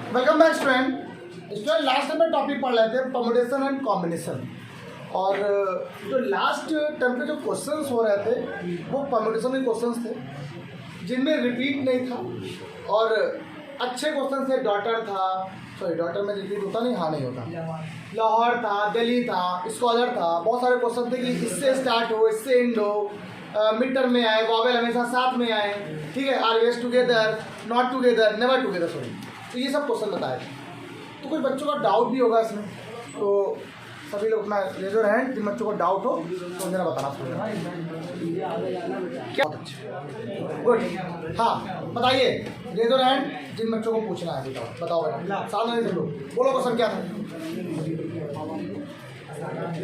Welcome back student last time में topic पढ़ रहे थे परम्यूटेशन एंड कॉम्बिनेशन। और जो लास्ट टर्म पे जो क्वेश्चंस हो रहे थे वो परम्यूटेशन के क्वेश्चंस थे जिनमें रिपीट नहीं था और अच्छे क्वेश्चन थे। डॉटर में रिपीट होता नहीं, हाँ नहीं होता। लाहौर था, दिल्ली था, स्कॉलर था, बहुत सारे क्वेश्चन थे कि इससे स्टार्ट हो, इससे एंड हो, मिड टर्म में आए, वॉवेल हमेशा साथ में आए, ठीक है, always together, not together, never together, sorry. तो ये सब क्वेश्चन बताए थे। तो कुछ बच्चों का डाउट भी होगा इसमें, तो सभी लोग अपना रेजर हैंड जिन बच्चों को डाउट हो तो मेरा बताना पड़ेगा। क्या गुड, हाँ बताइए, रेजर हैंड जिन बच्चों को पूछना है। बताओ बेटा, सामने से बोलो क्वेश्चन क्या था।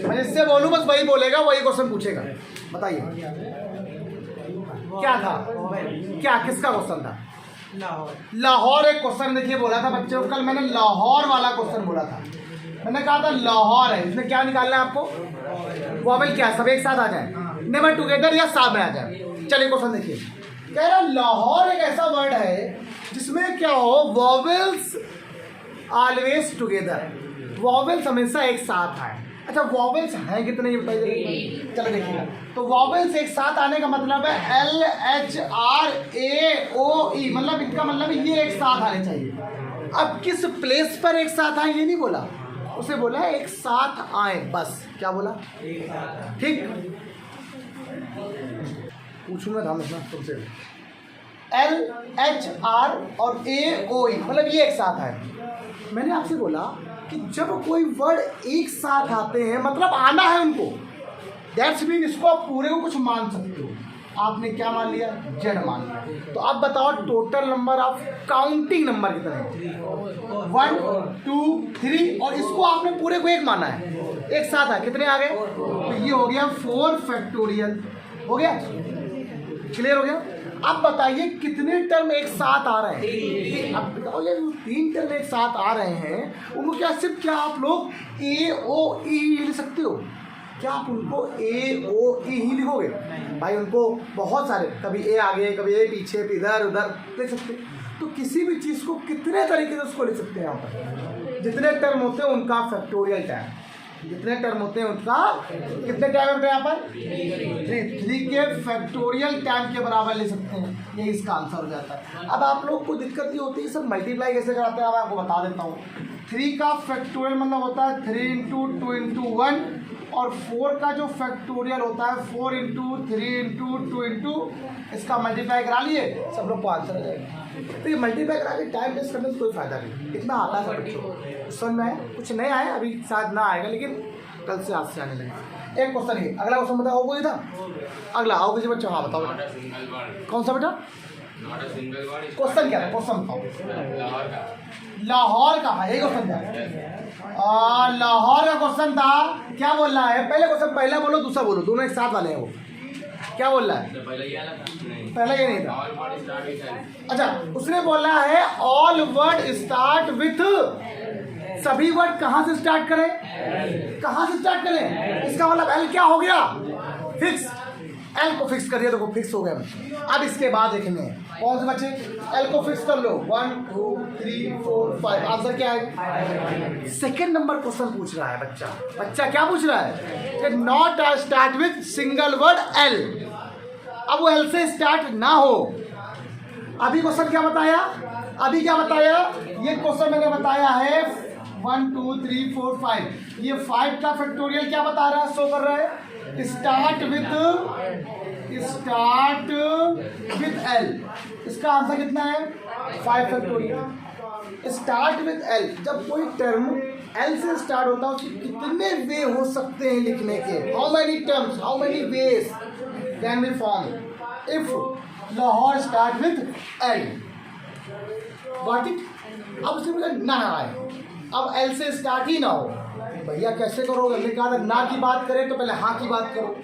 मैं जिससे बोलूँ बस वही बोलेगा, वही क्वेश्चन पूछेगा। बताइए क्या था, क्या किसका क्वेश्चन था? लाहौर एक क्वेश्चन देखिए बोला था बच्चों, कल मैंने लाहौर वाला क्वेश्चन बोला था। मैंने कहा था लाहौर है, इसमें क्या निकालना है आपको? वॉवेल क्या सब एक साथ आ जाए, नेवर टुगेदर या साथ में आ जाए। चलिए क्वेश्चन देखिए, कह रहा लाहौर एक ऐसा वर्ड है जिसमें क्या हो, वॉवेल्स ऑलवेज टुगेदर, वॉवेल्स हमेशा एक साथ आए। अच्छा वॉवेल्स हैं कितने ये बताइए। चलो देखिए, तो वॉवेल्स एक साथ आने का मतलब है LHRAOE, मतलब इनका मतलब ये एक साथ आने चाहिए। अब किस प्लेस पर एक साथ आए ये नहीं बोला, उसे बोला एक साथ आए, बस। क्या बोला? ठीक, पूछूंगा धाम तुमसे। LHR और AOE मतलब ये एक साथ आए। मैंने आपसे बोला कि जब कोई वर्ड एक साथ आते हैं मतलब आना है उनको, दैट्स मीन इसको आप पूरे को कुछ मान सकते हो। आपने क्या मान लिया? जेड मान लिया। तो अब बताओ total number of counting number कितने हैं? 1 2 3, और इसको आपने पूरे को एक माना है, एक साथ है। कितने आ गए? तो ये हो गया 4 फैक्टोरियल। हो गया, क्लियर हो गया। अब बताइए कितने टर्म एक साथ आ रहे हैं? अब बताओ ये 3 टर्म एक साथ आ रहे हैं, उनको क्या सिर्फ क्या आप लोग AOE लिख सकते हो? क्या आप उनको AOE ही लिखोगे? भाई उनको बहुत सारे, कभी ए आगे, कभी ए पीछे, इधर उधर लिख सकते। तो किसी भी चीज़ को कितने तरीके से उसको लिख सकते हैं यहाँ पर? जितने टर्म होते हैं उनका फैक्टोरियल टाइम, जितने टर्म होते हैं उनका कितने टाइम होते हैं यहाँ पर? 3 के फैक्टोरियल टाइम के बराबर ले सकते हैं। ये इसका आंसर हो जाता है। अब आप लोग को दिक्कत ये होती है सर मल्टीप्लाई कैसे कराते हैं, मैं आपको बता देता हूँ। 3 का फैक्टोरियल मतलब होता है 3 × 2 × 1, और 4 का जो फैक्टोरियल होता है 4 × 3 × 2 × इसका मल्टीप्लाई करा लिए, सब लोग को आंसर आ जाएगा। तो ये मल्टीप्लाई करा के टाइम वेस्ट करने से कोई फायदा नहीं, इतना आता है बच्चों को समझ में आए। कुछ नहीं आया अभी, शायद ना आएगा, लेकिन कल से आज से आने लगे। एक क्वेश्चन ही, अगला क्वेश्चन बताओ कोई था? अगला आओ किसी बच्चों, हाँ बताओ बेटा कौन सा बेटा क्वेश्चन क्या है? क्वेश्चन बताओ। लाहौर का है, यही क्वेश्चन था। लाहौर का क्वेश्चन था, क्या बोल रहा है? पहले क्वेश्चन पहला बोलो दूसरा बोलो, दोनों एक साथ वाले हैं। वो क्या बोल रहा है? पहला ये नहीं था। अच्छा उसने बोला है ऑल वर्ड स्टार्ट विथ, सभी वर्ड कहाँ से स्टार्ट करें? कहाँ से स्टार्ट करें? इसका मतलब एल क्या हो गया? फिक्स। एल को फिक्स कर दिया तो फिक्स हो गया। अब इसके बाद देखेंगे कौन से बच्चे एल को फिक्स कर लो। 1 2 3 4 5, आंसर क्या है? सेकेंड नंबर क्वेश्चन पूछ रहा है बच्चा क्या पूछ रहा है? Not start with single word L. अब वो एल से स्टार्ट ना हो। अभी क्वेश्चन क्या बताया? ये क्वेश्चन मैंने बताया है 1 2 3 4 5। ये 5 का फैक्टोरियल क्या बता रहा है, शो कर रहा है? Start with L. इसका आंसर कितना है? 5 फैक्टोरियल। स्टार्ट विथ एल, जब कोई टर्म एल से स्टार्ट होता है उसके कितने वे हो सकते हैं लिखने के? How many terms, how many ways can be form if Lahore start with L. Got it? अब उसने बोला ना आए, अब एल से स्टार्ट ही ना हो। भैया कैसे करोगे? हमने कहा था ना की बात करें तो पहले हाँ की बात करो।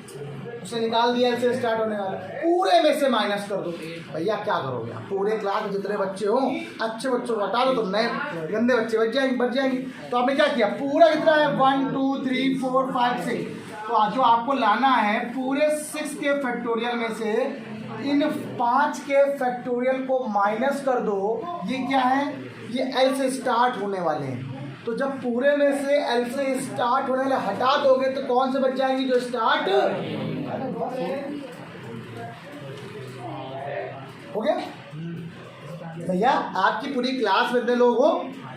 उसे निकाल दिया एल से स्टार्ट होने वाला, पूरे में से माइनस कर दो। भैया क्या करोगे? आप पूरे क्लास में जितने बच्चे हों अच्छे बच्चों को हटा दो तो नए गंदे बच्चे बच जाएंगे। तो आपने क्या किया? पूरा कितना है? 1 2 3 4 5 6। तो जो आपको लाना है पूरे 6 के फैक्टोरियल में से इन 5 के फैक्टोरियल को माइनस कर दो। ये क्या है? ये एल से स्टार्ट होने वाले हैं। तो जब पूरे में से एल से स्टार्ट होने वाले हटा दोगे तो कौन से बच जाएंगे? जो स्टार्ट हो गया। भैया आपकी पूरी क्लास में इतने लोग हो,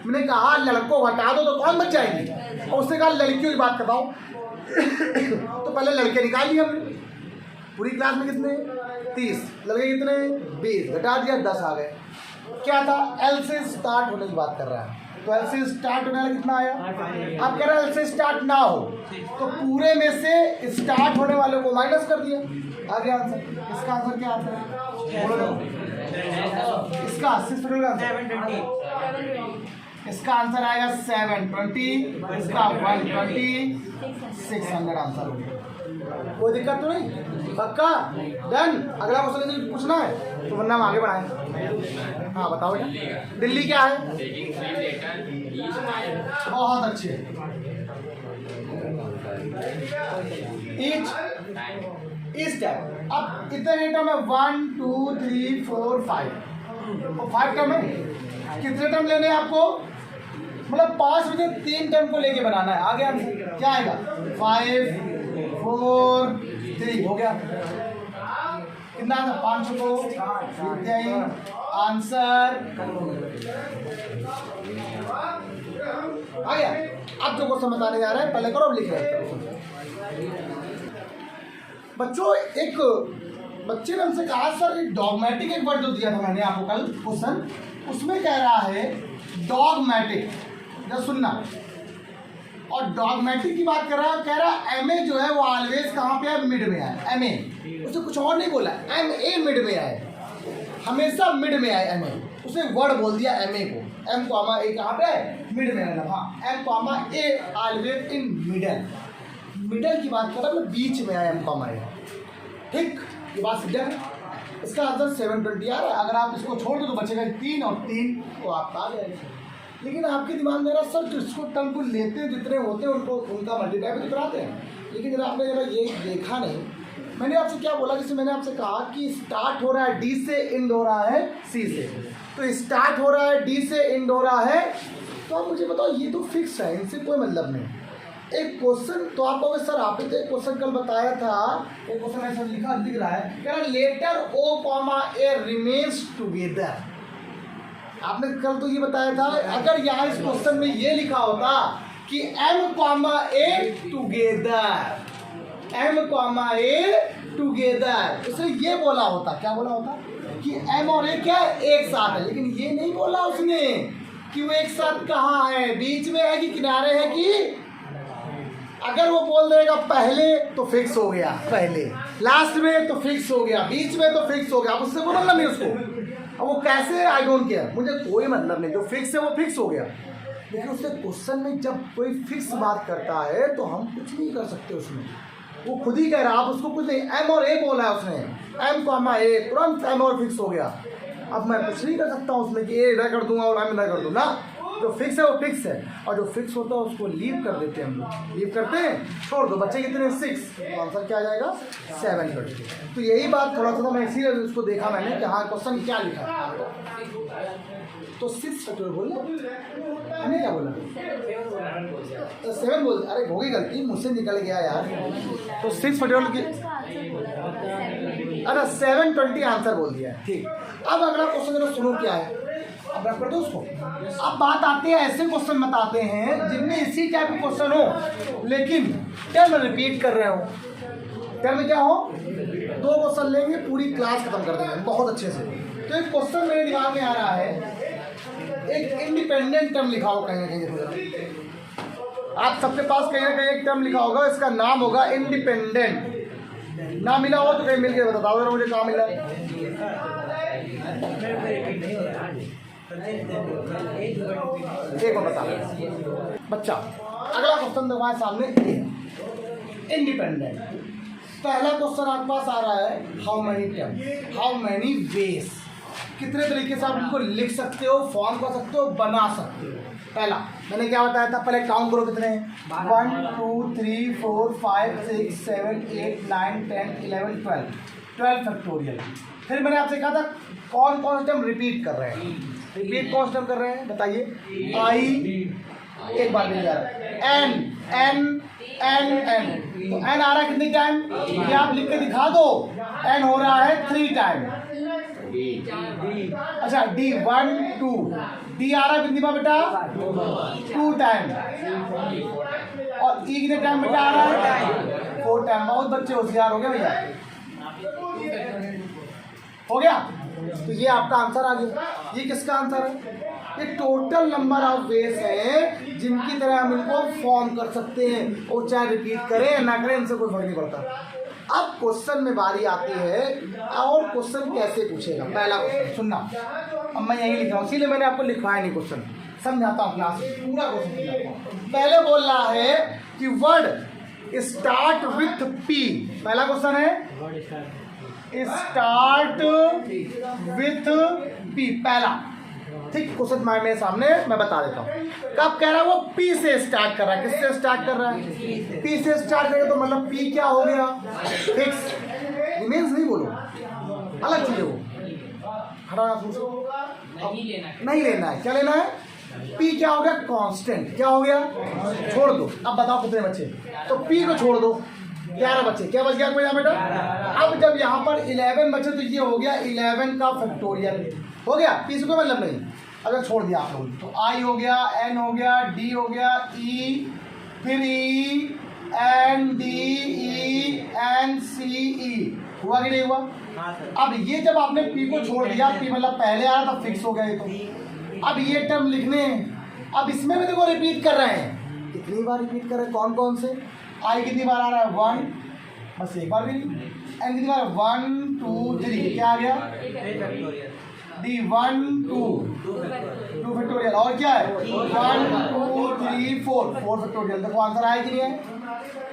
मैंने कहा लड़कों को हटा दो तो कौन बच जाएंगे? और उसने कहा लड़कियों की बात करवाओ। तो पहले लड़के निकाल लिए हमने। पूरी क्लास में कितने? 30। लड़के कितने? 20। घटा दिया 10 आ गए। क्या था? एल से स्टार्ट होने की बात कर रहा है। तो एल से स्टार्ट होने वाला कितना आया? आप कह रहे हैं एल से स्टार्ट ना हो तो पूरे में से स्टार्ट होने वाले को माइनस कर दिया। आ गया आंसर। इसका आंसर क्या आता है? बोलो ना। इसका 720। इसका आंसर आएगा 720। इसका 120। 600 आंसर हो गया। कोई दिक्कत तो नहीं? पक्का? डन। अगला क्वेश्चन पूछना है तो वरना हम आगे बढ़ाएं। हाँ बताओ बेटा। दिल्ली क्या है? बहुत अच्छे। Each term. अब कितने टर्म है? 1 2 3 4 5। तो 5 टर्म है। कितने टर्म लेने हैं आपको? मतलब 5 में से 3 टर्म को लेके बनाना है। आगे आंसर क्या आएगा? 5 4 3 हो गया। कितना आंसर? 500 को आंसर आ गया। अब जो क्वेश्चन बताने जा रहे हैं पहले करो, अब लिख रहे हैं बच्चों। एक बच्चे ने हमसे कहा सर डॉगमेटिक एक वर्ड जो दिया था मैंने आपको कल क्वेश्चन, उसमें कह रहा है डॉगमेटिक। जब सुनना, और डॉगमेटिक की बात कर रहा है, कह रहा है एम ए जो है वो ऑलवेज कहाँ पे है? मिड में है। एम ए, उसे कुछ और नहीं बोला। एम ए मिड में आए, हमेशा मिड में आए। एम ए उसे वर्ड बोल दिया एम ए को। एम कॉमा ए कहाँ पे है? मिड में है। हाँ, M comma A always in middle. Middle की बात कर रहा है, बीच में आया एम कॉमा ए। ठीक, ये बात समझा है। इसका आंसर 720 आ रहा है। अगर आप इसको छोड़ दो तो बचेगा 3 और 3 तो आप आ गए। लेकिन आपके दिमाग में सर जो इसको टर्म को लेते हैं जितने होते हैं उनको उनका मल्टीप्लाई भी तो कराते हैं। लेकिन जरा आपने जरा ये देखा नहीं, मैंने आपसे क्या बोला? जैसे मैंने आपसे कहा कि स्टार्ट हो रहा है डी से, एंड हो रहा है सी से। तो स्टार्ट हो रहा है डी से, एंड हो रहा है, तो आप मुझे बताओ ये तो फिक्स है, इनसे कोई मतलब नहीं। एक क्वेश्चन तो आप कहोगे सर आपने तो एक क्वेश्चन कल बताया था, एक क्वेश्चन ऐसा दिख रहा है, कह रहा लेटर ओ कॉमा ए रिमेन्स टुगेदर। आपने कल तो ये बताया था, अगर यहाँ इस क्वेश्चन में ये लिखा होता कि एम कॉमा ए टुगेदर, एम कॉमा ए टुगेदर, उसे ये बोला होता, क्या बोला होता कि एम और ए क्या है? एक साथ है। लेकिन ये नहीं बोला उसने कि वो एक साथ कहाँ है, बीच में है कि किनारे है कि। अगर वो बोल देगा पहले तो फिक्स हो गया, पहले, लास्ट में तो फिक्स हो गया, बीच में तो फिक्स हो गया। अब उससे कोई मतलब नहीं उसको। अब वो कैसे, आई डोंट केयर, मुझे कोई मतलब नहीं। जो फिक्स है वो फिक्स हो गया। लेकिन उससे क्वेश्चन में जब कोई फिक्स बात करता है तो हम कुछ नहीं कर सकते उसमें। वो खुद ही कह रहा, आप उसको कुछ नहीं, एम और ए बोला है उसने, एम कॉमा ए, तुरंत एम और फिक्स हो गया। अब मैं कुछ नहीं कर सकता उसमें कि ए इधर कर दूंगा और एम इधर कर दूँ ना। जो फिक्स है वो फिक्स है, और जो फिक्स होता है उसको लीव कर देते हैं हम लोग। लीव करते हैं, छोड़ दो। बच्चे कितने? 6। तो आंसर क्या आ जाएगा? 720। तो यही बात थोड़ा सा मैं इसीलिए उसको देखा मैंने कि हाँ क्वेश्चन क्या लिखा है। तो 6 फैक्टोरियल बोला, हमने क्या बोला? 7 बोल। अरे हो गई गलती, मुझसे निकल गया यार। तो 6 फैक्टोरियल की, अरे 720 आंसर बोल दिया है। ठीक, अब अगला क्वेश्चन जरा सुनो क्या है, अब रख कर दो उसको। अब बात आती है, ऐसे क्वेश्चन बताते हैं जिनमें इसी टाइप के क्वेश्चन हो लेकिन टर्म रिपीट कर रहे हो। टर्म क्या हो? 2 क्वेश्चन लेंगे, पूरी क्लास खत्म कर देंगे बहुत अच्छे से। तो एक क्वेश्चन मेरे दिमाग में आ रहा है, एक इंडिपेंडेंट टर्म लिखा हो कहीं ना कहीं। आप सबके पास कहीं ना कहीं एक टर्म लिखा होगा, इसका नाम होगा इंडिपेंडेंट। ना मिला हो तो कहीं मिल गया, बताओ जरा मुझे कहाँ मिला। देखो बता बच्चा, अगला क्वेश्चन तुम्हारे सामने इंडिपेंडेंट। पहला क्वेश्चन आपके पास आ रहा है, how many term, how many ways, कितने तरीके से आप इनको लिख सकते हो, फॉर्म कर सकते हो, बना सकते हो। पहला मैंने क्या बताया था, पहले काउंट करो कितने हैं। 1 2 3 4 5 6 7 8 9 10 11 12। 12 फैक्टोरियल। फिर मैंने आपसे कहा था कौन कौन से टर्म रिपीट कर रहे हैं, रिपीट कौन से टर्म कर रहे हैं बताइए। आई एक बार मिल जा रहा है, एन एन एन एन, तो एन आ रहा है कितनी टाइम, ये आप लिख के दिखा दो। एन हो रहा है 3 टाइम। अच्छा डी 1 2, डी आ रहा है कितनी बार बेटा 2 टाइम। और ई कितने टाइम बेटा आ रहा है 4 टाइम। बहुत बच्चे होशियार हो गए भैया, हो गया। तो ये आपका आंसर आ गया। ये किसका आंसर है, ये टोटल नंबर ऑफ वेज है जिनकी तरह हम इनको फॉर्म कर सकते हैं, और चाहे रिपीट करें या ना करें इनसे कोई फर्क नहीं पड़ता। अब क्वेश्चन में बारी आती है, और क्वेश्चन कैसे पूछेगा। पहला क्वेश्चन सुनना, अब मैं यही लिख रहा हूँ, इसीलिए मैंने आपको लिखवाया नहीं क्वेश्चन, समझाता हूँ क्लास में पूरा क्वेश्चन। पहले बोल रहा है कि वर्ड स्टार्ट विथ पी। पहला क्वेश्चन है स्टार्ट विथ पी, पहला। ठीक, क्वेश्चन मेरे सामने मैं बता देता हूँ। कब कह रहा है वो पी से स्टार्ट कर रहा है, किससे स्टार्ट कर रहा है, पी से स्टार्ट करेगा, तो मतलब पी क्या हो गया फिक्स। रिमेन्स नहीं बोलो, अलग चीज है वो, हटाना नहीं लेना है। क्या लेना है, पी क्या हो गया कांस्टेंट, क्या हो गया छोड़ दो। अब बताओ कितने बच्चे, तो पी को छोड़ दो 11 बच्चे, क्या बच गया कोई यहाँ बेटा। अब जब यहाँ पर 11 बचे तो ये हो गया 11 का फैक्टोरियल हो गया, पी से कोई मतलब नहीं। अगर छोड़ दिया आप लोग तो आई हो गया, एन हो गया, डी हो गया, ई, फिर ई, एन, डी, ई, एन, सी, ई, हुआ कि नहीं हुआ। अब ये जब आपने पी को छोड़ दिया, पी मतलब पहले आया था फिक्स हो गया ये तो। अब ये टर्म लिखने, अब इसमें भी देखो रिपीट कर रहे हैं, कितनी बार रिपीट कर रहे हैं, कौन कौन से। आई कितनी बार आ रहा है 1, बस एक बार भी। एन कितनी बार 1 2 3, क्या आ गया डी 1 2 फैक्टोरियल, और क्या है 1 2 3 4 फैक्टोरियल। देखो आंसर आया कि नहीं है।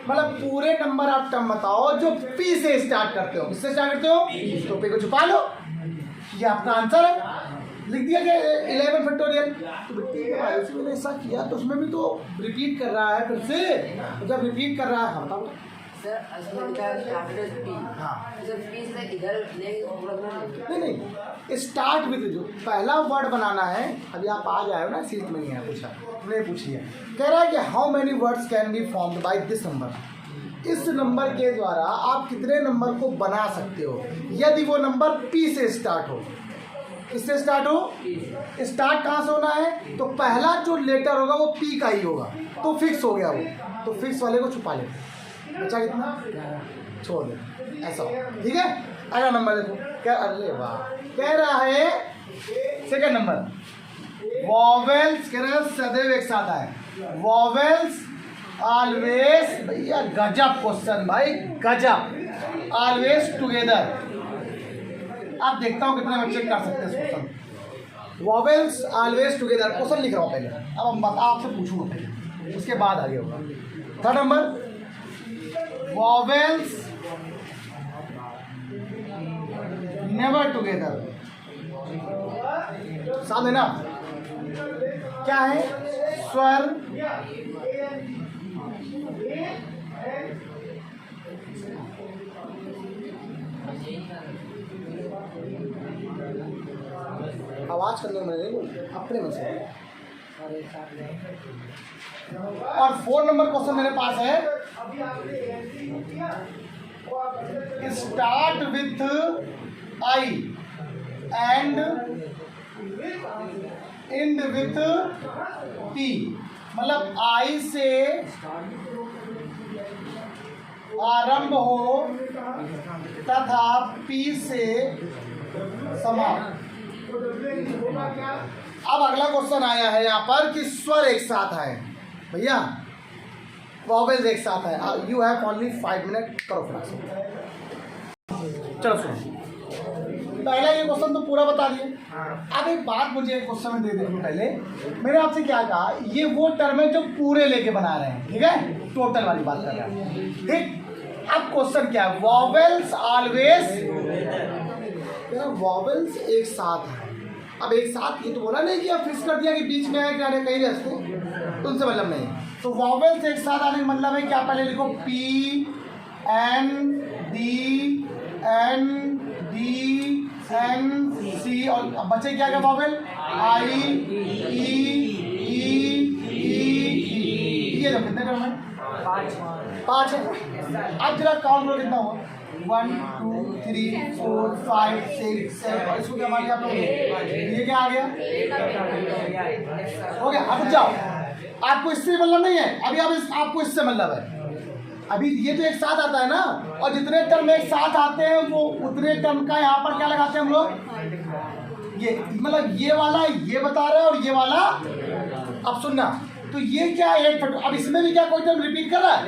मतलब पूरे नंबर आप टर्म बताओ जो पी से स्टार्ट करते हो। किससे स्टार्ट करते हो, तो पी को छुपा लो, ये आपका आंसर है। लिख दिया गया 11 फैक्टोरियल। तो बेटी मैंने ऐसा किया तो उसमें भी तो रिपीट कर रहा है फिर से, तो जब रिपीट कर रहा है हम बताओ सर नहीं स्टार्ट विद, जो पहला वर्ड बनाना है। अभी आप आ जाए हो ना, सीट में नहीं है पूछा, नहीं पूछिए। कह रहा है कि how many words can be formed by this number. इस नंबर के द्वारा आप कितने नंबर को बना सकते हो यदि वो नंबर पी से स्टार्ट हो। किससे स्टार्ट हो, स्टार्ट कहाँ से होना है, तो पहला जो लेटर होगा वो पी का ही होगा, तो फिक्स हो गया वो, तो फिक्स वाले को छुपा ले। बचा कितना, छोड़ दे, ऐसा हो, ठीक है। अगला नंबर देखो क्या, अरे वाह, कह रहा है सेकंड नंबर वॉवेल्स, कह रहा है सदैव एक साथ आए वॉवेल्स ऑलवेज। भैया गजब क्वेश्चन भाई, गजब। ऑलवेज टुगेदर, आप देखता हूँ कितने बच्चे कर सकते हैं question. Vowels always together, question लिख रहा हूँ पहले, अब हम आपसे पूछूंगा पहले, उसके बाद आगे होगा। Third number vowels never together, साथ है ना, क्या है स्वर आवाज करने में नहीं बोल, अपने में से। और 4 नंबर क्वेश्चन मेरे पास है start with I and and with P. मतलब आई से आरंभ हो तथा पी से समाप्त। अब अगला क्वेश्चन आया है यहाँ पर कि स्वर एक साथ आए। भैया वॉवेल्स एक साथ है, यू हैव ओनली 5 मिनट, करो फिर। चलो सुनो, पहला ये क्वेश्चन तो पूरा बता दिए। अब एक बात मुझे क्वेश्चन में दे देंगे, पहले मैंने आपसे क्या कहा, ये वो टर्म है जो पूरे लेके बना रहे हैं, ठीक है, टोटल वाली बात कर रहे हैं, ठीक। अब क्वेश्चन क्या है, वॉवेल्स ऑलवेज, वॉवेल्स एक साथ है। अब एक साथ ये तो बोला नहीं कि आप फिक्स कर दिया कि बीच में है क्या नहीं, कहीं रहते तो उनसे मतलब नहीं। तो वॉवेल्स एक साथ आने का मतलब है क्या, पहले लिखो P N D N D N C और अब बचे क्या क्या वॉवेल आई ई ये देखो कितने टर्म है 5 है। अब जरा काउंट करो कितना हुआ 1 2 3 4 5 6 7 और इसको क्या मान लिया आप लोगों ने ये क्या आ गया हो गया। अब जाओ आपको इससे मतलब नहीं है अभी आपको इससे मतलब है अभी ये तो एक साथ आता है ना और जितने टर्म एक साथ आते हैं वो उतने टर्म का यहाँ पर क्या लगाते हैं हम लोग ये मतलब ये वाला ये बता रहा है और ये वाला अब सुनना तो ये क्या है 8 फैक्टोरियल। अब इसमें भी क्या कोई टर्म रिपीट कर रहा है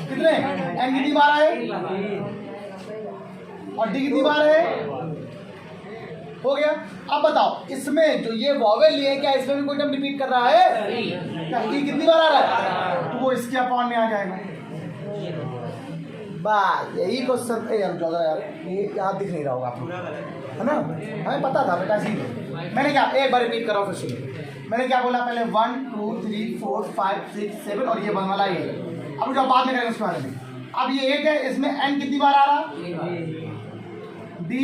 कितने एन कितनी बार है और डी कितनी बार है हो गया। अब बताओ इसमें जो ये वॉवेल लिए क्या इसमें भी कोई टर्म रिपीट कर रहा है क्या ई कितनी बार आ रहा है तो वो इसके अपॉन में आ जाएगा बस यही क्वेश्चन यार ये याद दिख नहीं रहा होगा आपको है ना हमें पता था बेटा इसीलिए मैंने क्या एक बार रिपीट कर रहा हूँ फिर सुनिए मैंने क्या बोला पहले 1 2 3 4 5 6 7 और ये वन वाला ये अब जो बात में करेंगे उसके बारे में अब ये 8 है इसमें एन कितनी बार आ रहा डी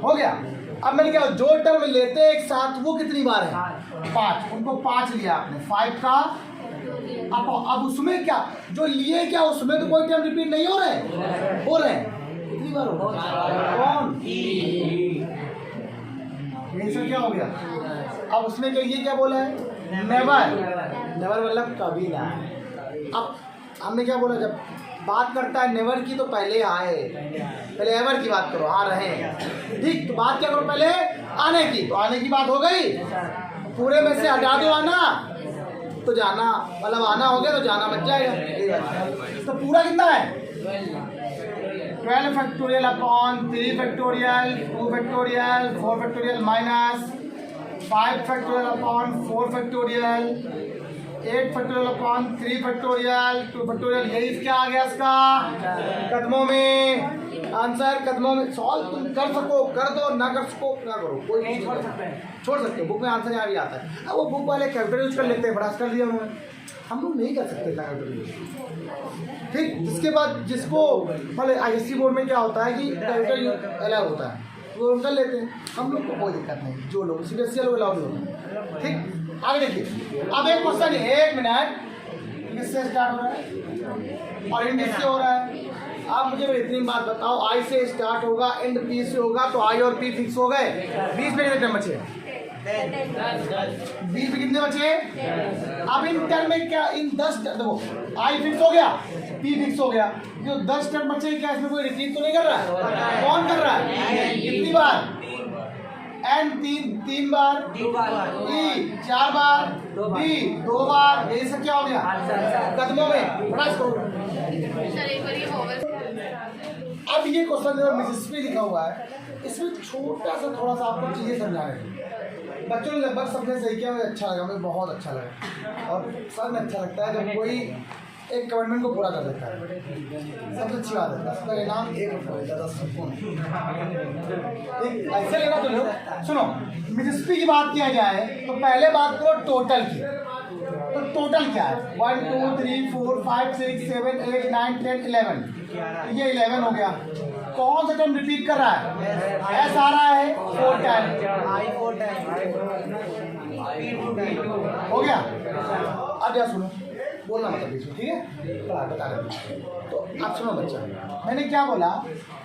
हो गया। अब मैंने क्या जो टर्म लेते हैं एक साथ वो कितनी बार है 5 उनको 5 लिया आपने 5 का अब उसमें क्या जो लिए क्या उसमें तो कोई टर्म रिपीट नहीं हो रहे कितनी बार हो कौन ये सब क्या हो गया। अब उसमें क्या ये क्या बोला है नेवर मतलब कभी ना। अब हमने क्या बोला जब बात करता है नेवर की तो पहले आए पहले एवर की बात करो आ रहे हैं ठीक तो बात क्या करो पहले आने की तो आने की बात हो गई पूरे में से हटा दो आना तो जाना मतलब आना हो गया तो जाना बच जाएगा तो पूरा कितना है 12 factorial upon 3 factorial 2 factorial 4 factorial minus 5 factorial upon 4 factorial 8 factorial upon 3 factorial 2 factorial यही क्या आ गया इसका कदमों में आंसर कदमों में सॉल्व तुम कर सको कर दो ना कर सको ना करो कोई छोड़ सकते हो बुक में आंसर यहाँ भी आता है। अब वो बुक वाले कैलकुलेटर यूज कर लेते हैं बड़ा कर दिया उन्होंने हम लोग नहीं कर सकते कैलकुलेटर ठीक। जिसके बाद जिसको मतलब ISC बोर्ड में क्या होता है कि कैलकुलेटर अलाउ होता है वो कर लेते हैं हम लोग को कोई दिक्कत नहीं जो लोग CBSE लोग अलाउ नहीं होता ठीक। आगे देखिए अब एक क्वेश्चन 1 मिनट किससे स्टार्ट हो रहा है और एंड किससे हो रहा है आप मुझे इतनी बात बताओ आई से स्टार्ट होगा एंड पी से होगा तो आई और पी फिक्स हो गए 20 में कितने बचे 20 में कितने बचे अब इन टर्म में क्या इन 10 देखो आई फिक्स हो गया पी फिक्स हो गया जो 10 टर्म बचे क्या इसमें कोई रिपीट तो नहीं कर रहा है कौन कर रहा है कितनी बार एन 3 बार ई 4 बार डी 2 बार यही सब क्या हो गया कदमों में बड़ा इसको। अब ये क्वेश्चन जो मिसेस पे लिखा हुआ है इसमें छोटा सा थोड़ा सा आपको चीज़ें समझा रहे हैं बच्चों ने लगभग सबने सही किया मुझे अच्छा लगा मुझे बहुत अच्छा लगा और सब में अच्छा लगता है जब कोई एक कमिटमेंट को पूरा कर देता है सबसे अच्छी बात है उसका इनाम 1 रुपये होता है 10 रुपये ऐसे लेना तो लो। सुनो मिसपी की बात किया जाए तो पहले बात करो टोटल की तो टोटल क्या है 1 2 3 4 5 6 7 8 9 10 11 ये 11 हो गया कौन सा टर्म रिपीट कर रहा है एस आ रहा है 4 टाइम हो गया। अब या सुनो बोलना मतलब इसमें ठीक है बता रहे तो आप सुनो बच्चा मैंने क्या बोला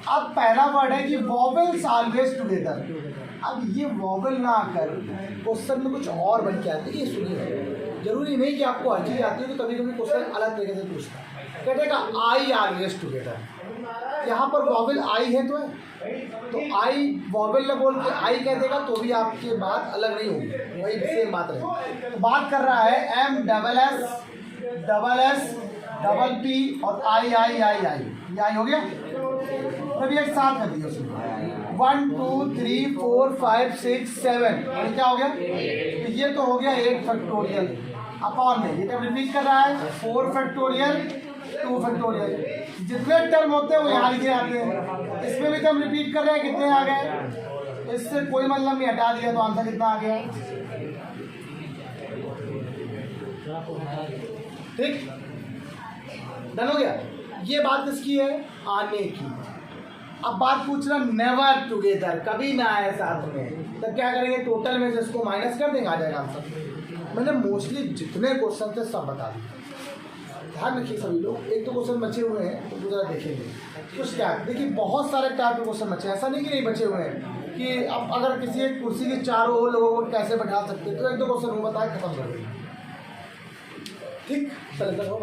अब पहला वर्ड है कि वॉवेल्स ऑलवेज टुगेदर। अब ये वॉवेल ना आकर क्वेश्चन में कुछ और बन के आते ये सुनिए जरूरी नहीं कि आपको हर चीज़ आती है तो कभी कभी क्वेश्चन अलग तरीके से पूछता है कहते आई ऑलवेज टुगेदर यहाँ पर वॉवेल आई है तो आई वॉवेल न बोल के आई कह देगा तो भी आपकी बात अलग नहीं होगी वही सेम बात रहेगी। तो बात कर रहा है M double S double P और आई ये आई हो गया तभी एक साथ कर दिया उसमें 1 2 3 4 5 6 7 और क्या हो गया तो ये तो हो गया 8 फैक्टोरियल अपॉन में ये टर्म रिपीट कर रहा है 4 फैक्टोरियल 2 फैक्टोरियल जितने टर्म होते हैं वो यहाँ लिखे आते हैं इसमें भी टर्म रिपीट कर रहे हैं कितने आ गए इससे कोई मतलब नहीं हटा दिया तो आंसर कितना आ गया ठीक डन हो गया। ये बात किसकी है आने की अब बात पूछना नेवर टुगेदर, कभी ना आए साथ में, तब क्या करेंगे, टोटल में से इसको माइनस कर देंगे, आ जाएगा आंसर। मैंने मोस्टली जितने क्वेश्चन थे सब बता दिए, ध्यान रखिए सभी लोग। एक तो क्वेश्चन बचे हुए हैं तो जरा देखेंगे कुछ क्या, देखिए बहुत सारे टाइप के क्वेश्चन बचे हैं, ऐसा नहीं कि नहीं बचे हुए हैं कि अब अगर किसी एक कुर्सी के चारों ओर लोगों को कैसे बैठा सकते हैं, तो एक दो क्वेश्चन वो बताए, खत्म कर देंगे। ठीक, चलिए बताओ।